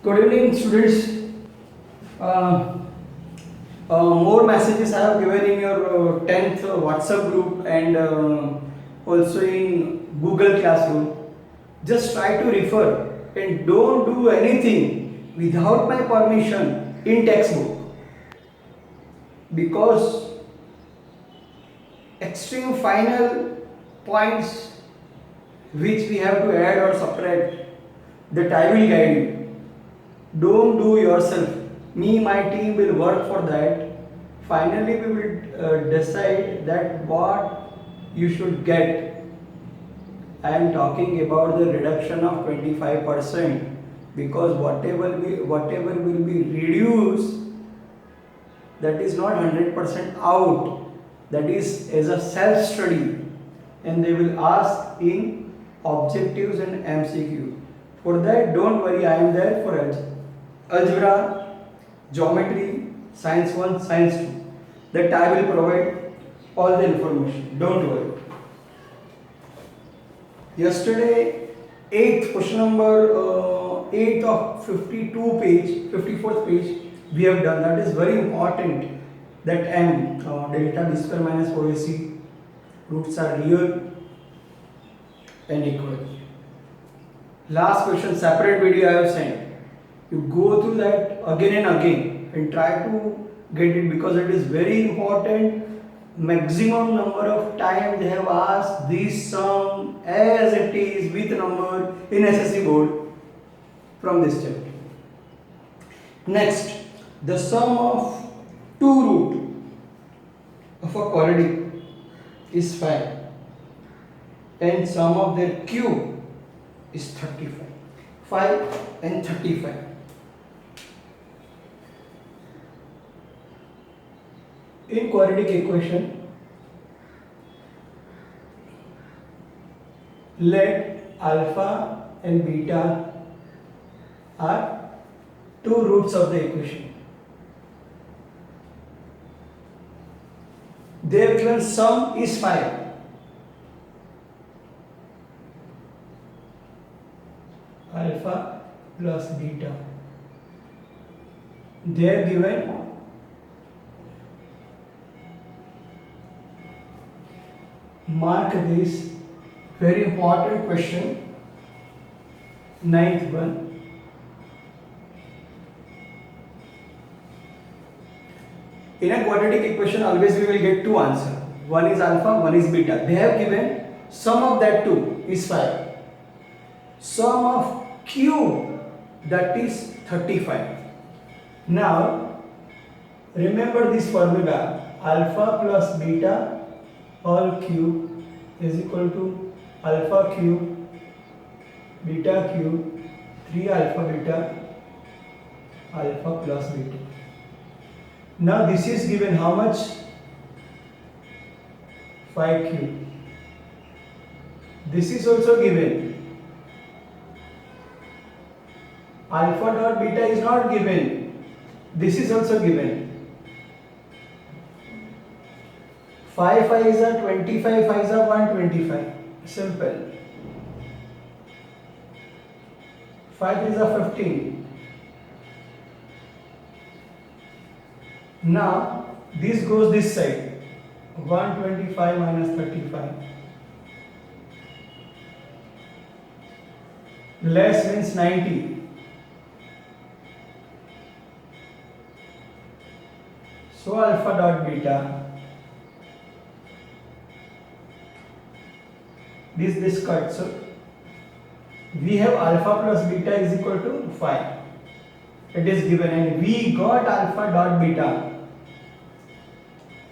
Good evening, students. Uh, more messages I have given in your 10th WhatsApp group and also in Google Classroom. Just try to refer and don't do anything without my permission in textbook, because extreme final points which we have to add or subtract, that I will guide you. Don't do yourself. Me, my team will work for that. Finally, we will decide that what you should get. I am talking about the reduction of 25%, because whatever will be reduced, that is not 100% out. That is as a self study, and they will ask in objectives and MCQ. For that, don't worry, I am there for algebra, geometry, science 1, science 2. That I will provide all the information. Don't worry. Yesterday, 8th question number 8th of 52 page, 54th page, we have done. That is very important. That m delta b square minus 4ac roots are real and equal. Last question, separate video I have sent. You go through that again and again and try to get it, because it is very important. Maximum number of time they have asked this sum as it is with number in SSC board from this chapter. Next, the sum of two root of a quadratic is 5 and sum of their cube is 35. 5 and 35. In quadratic equation, let alpha and beta are two roots of the equation. Their given sum is 5. Alpha plus beta. They are given mark this very important question, 9th one. In a quadratic equation, always we will get two answers. One is alpha, one is beta. They have given sum of that two is 5. Sum of cube, that is 35. Now, remember this formula, alpha plus beta all cube is equal to alpha cube beta cube 3 alpha beta alpha plus beta. Now this is given how much? 5 cube. This is also given. Alpha dot beta is not given. This is also given. 5 5 is a 25, 5 is a 125. Simple. 5 is a 15. Now this goes this side. 125 minus 35. Less means 90. So alpha dot beta, this cut. So we have alpha plus beta is equal to 5. It is given, and we got alpha dot beta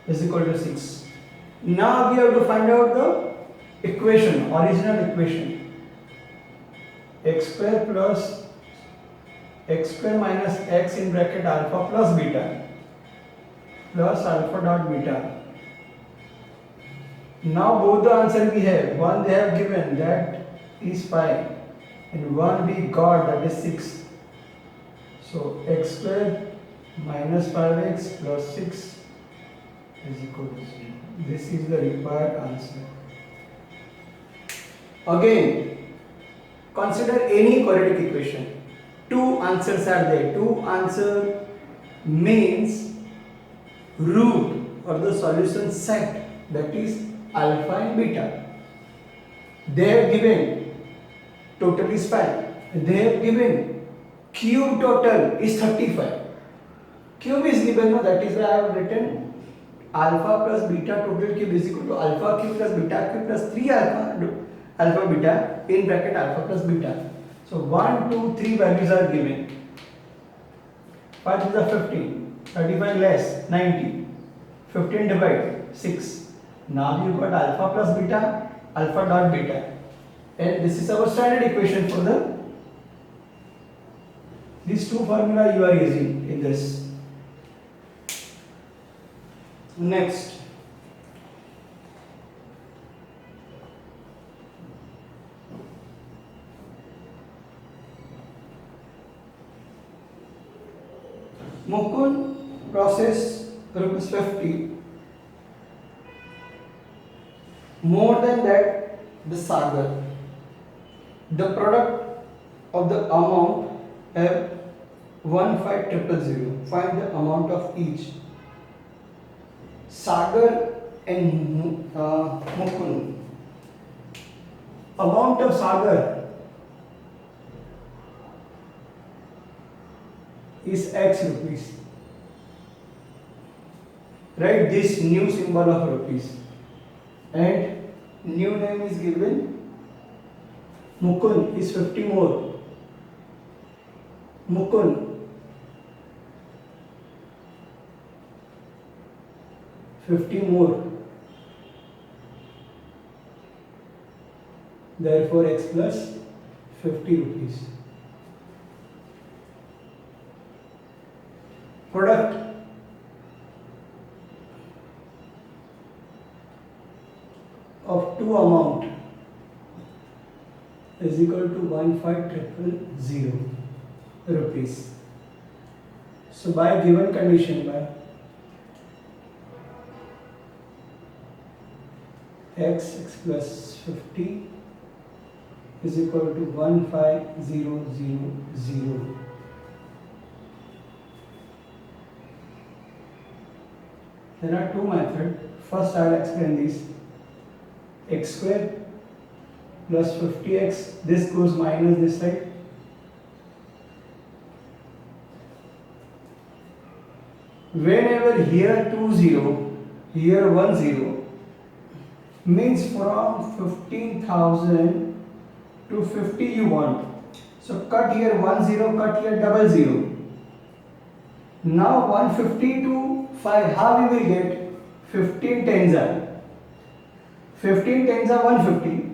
is equal to 6. Now we have to find out the equation, original equation. X square plus x square minus x in bracket alpha plus beta plus alpha dot beta. Now both the answer we have. One they have given, that is 5, and one we got, that is 6. So x square minus 5x plus 6 is equal to 0. This is the required answer. Again, consider any quadratic equation. two answers are there. Two answer means root or the solution set, that is alpha and beta. They have given total is 5. They have given cube total is 35. Cube is given, no, that is why I have written alpha plus beta total cube is equal to alpha cube plus beta cube plus 3 alpha beta in bracket alpha plus beta. So 1, 2, 3 values are given. 5 is a 15, 35 less 90, 15 divide 6. Now you got alpha plus beta, alpha dot beta, and this is our standard equation for the these two formula you are using in this. Next, Mukund process rupees 50. More than that, the Sagar. The product of the amount have 1500. Find the amount of each. Sagar and Mukund. Amount of Sagar is X rupees. Write this new symbol of rupees and new name is given. Mukund is 50 more. Mukund 50 more. Therefore X plus 50 rupees. Product of two amount is equal to 1500 rupees. So by given condition, by x plus 50 is equal to 15000. There are two methods. First I will explain this. X square plus 50x, this goes minus this side. Whenever here 20, here 10, means from 15,000 to 50 you want. So cut here 10, cut here 00. Now 150 to 5, how we will get? 15 tens are 150.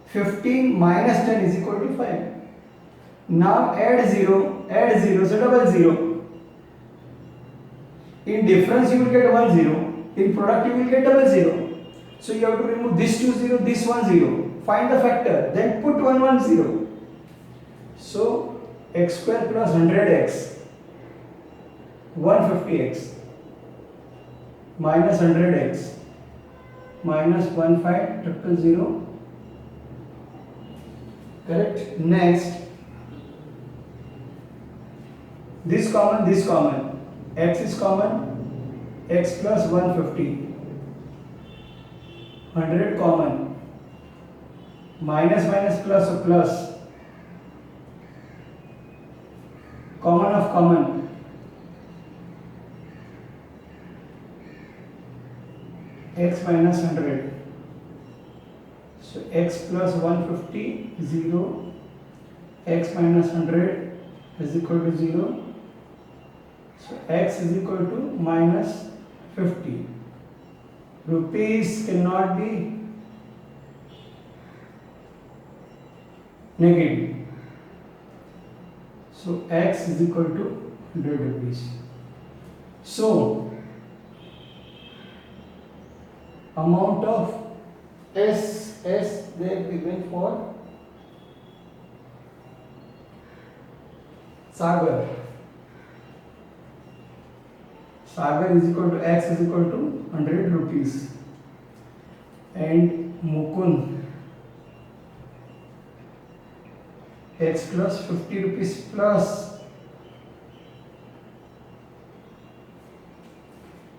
15 minus 10 is equal to 5. Now add 0, so 00. In difference you will get 10, in product you will get 00. So you have to remove this 20, this 10. Find the factor, then put 110. So x square plus 100x, 150x minus 100x minus 15000. Correct? Next, this common, x is common, x plus 150, 100 common, minus plus or plus, common of common, x minus 100. So x plus 150 0, x minus 100 is equal to 0. So x is equal to minus 50. Rupees cannot be negative. So x is equal to 100 rupees. So amount of S they have given for Sagar. Sagar is equal to x is equal to 100 rupees, and Mukund x plus 50 rupees plus.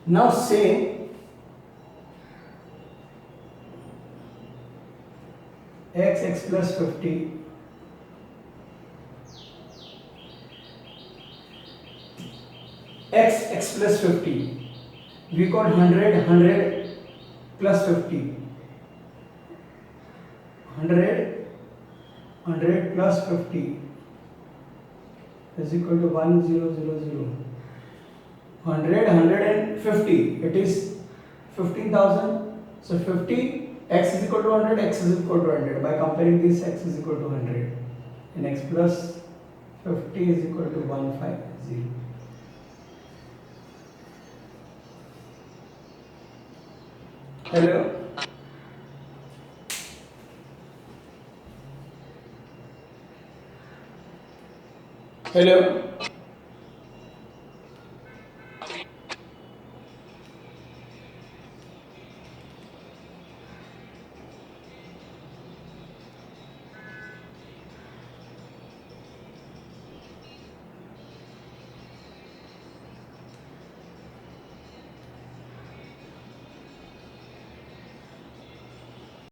Now say x plus 50 x plus 50, we got 100 plus 50, 100 plus 50 is equal to 1000. 150, it is 15,000. So 50, x is equal to 100, x is equal to 100. By comparing this, x is equal to 100 and x plus 50 is equal to 150. Hello? Hello?